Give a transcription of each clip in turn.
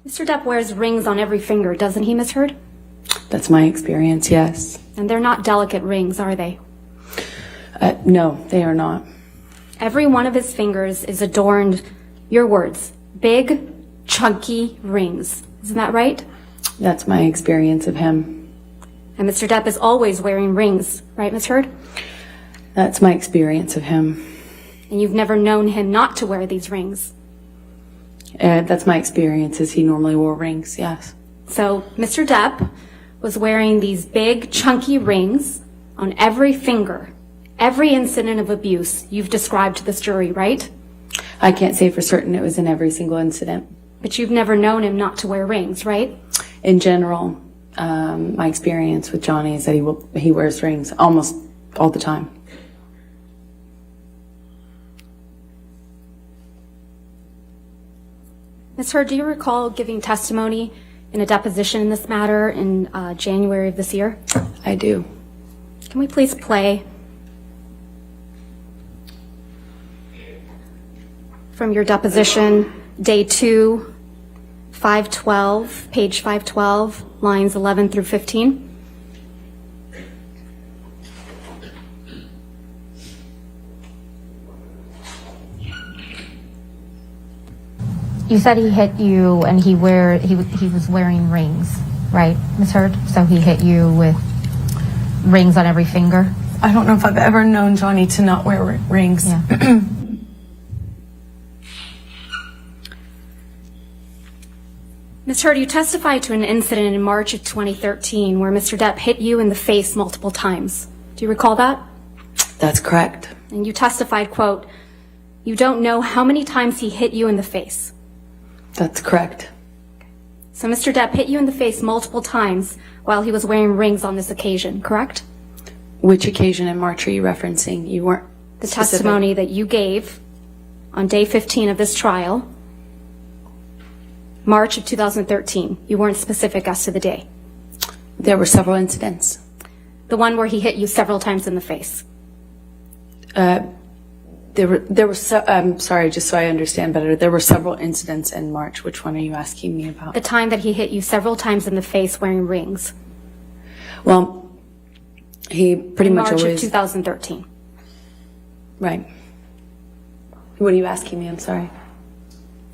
Mr. Depp wears rings on every finger, doesn't he, Ms. Heard? That's my experience, yes. And they're not delicate rings, are they? No, they are not. Every one of his fingers is adorned, your words, big, chunky rings. Isn't that right? That's my experience of him. And Mr. Depp is always wearing rings, right, Ms. Heard? That's my experience of him. And you've never known him not to wear these rings. That's my experience, is he normally wore rings, yes. So Mr. Depp was wearing these big, chunky rings on every finger. Every incident of abuse you've described to this jury, right? I can't say for certain it was in every single incident. But you've never known him not to wear rings, right? In general, my experience with Johnny is that he wears rings almost all the time. Ms. Heard, do you recall giving testimony in a deposition in this matter in January of this year? I do. Can we please play from your deposition, day 2, 512, page 512, lines 11 through 15? You said he hit you and he was wearing rings, right, Ms. Heard? So he hit you with rings on every finger? I don't know if I've ever known Johnny to not wear rings. Yeah. Ms. Heard, you testified to an incident in March of 2013 where Mr. Depp hit you in the face multiple times. Do you recall that? That's correct. And you testified, quote, "You don't know how many times he hit you in the face." That's correct. So Mr. Depp hit you in the face multiple times while he was wearing rings on this occasion, correct? Which occasion in March are you referencing? You weren't The specific. testimony that you gave on day 15 of this trial, March of 2013. You weren't specific as to the day. There were several incidents. The one where he hit you several times in the face. I'm sorry, just so I understand better. There were several incidents in March. Which one are you asking me about? The time that he hit you several times in the face wearing rings. Well, he pretty much March of always... 2013. Right. What are you asking me? I'm sorry.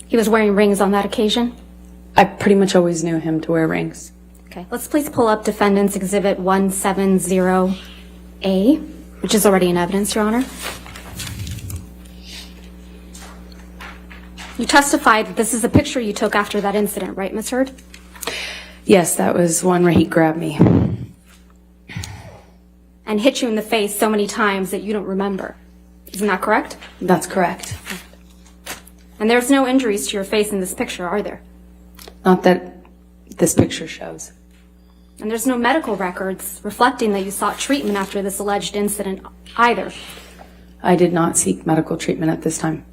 He was wearing rings on that occasion? I pretty much always knew him to wear rings. Okay, let's please pull up Defendant's Exhibit 170A, which is already in evidence, Your Honor. You testified that this is a picture you took after that incident, right, Ms. Heard? Yes, that was one where he grabbed me. And hit you in the face so many times that you don't remember. Isn't that correct? That's correct. And there's no injuries to your face in this picture, are there? Not that this picture shows. And there's no medical records reflecting that you sought treatment after this alleged incident either. I did not seek medical treatment at this time.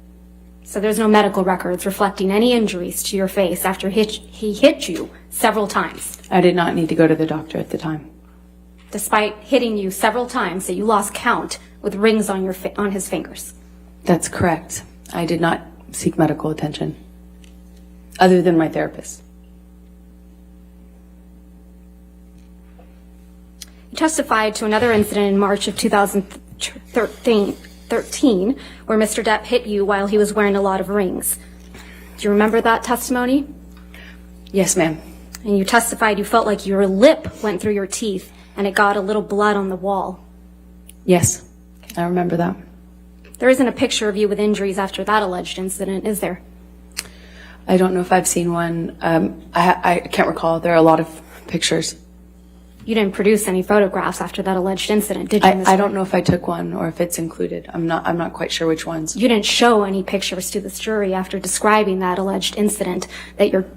So there's no medical records reflecting any injuries to your face after he hit you several times. I did not need to go to the doctor at the time. Despite hitting you several times that you lost count with rings on his fingers. That's correct. I did not seek medical attention, other than my therapist. You testified to another incident in March of 2013 where Mr. Depp hit you while he was wearing a lot of rings. Do you remember that testimony? Yes, ma'am. And you testified you felt like your lip went through your teeth and it got a little blood on the wall. Yes, I remember that. There isn't a picture of you with injuries after that alleged incident, is there? I don't know if I've seen one. I can't recall. There are a lot of pictures. You didn't produce any photographs after that alleged incident, did you, Ms. I don't know if I took one or if it's included. I'm not quite sure which ones. You didn't show any pictures to this jury after describing that alleged incident, that your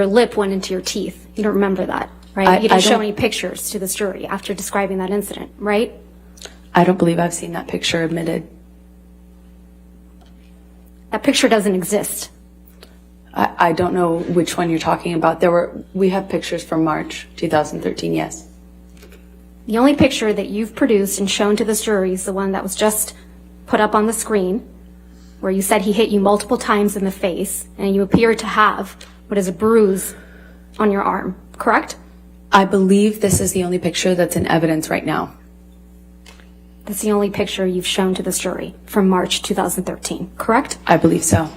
lip went into your teeth. You don't remember that, right? You didn't show any pictures to this jury after describing that incident, right? I don't believe I've seen that picture admitted. That picture doesn't exist. I don't know which one you're talking about. We have pictures from March 2013, yes. The only picture that you've produced and shown to this jury is the one that was just put up on the screen, where you said he hit you multiple times in the face, and you appear to have what is a bruise on your arm, correct? I believe this is the only picture that's in evidence right now. That's the only picture you've shown to this jury from March 2013, correct? I believe so.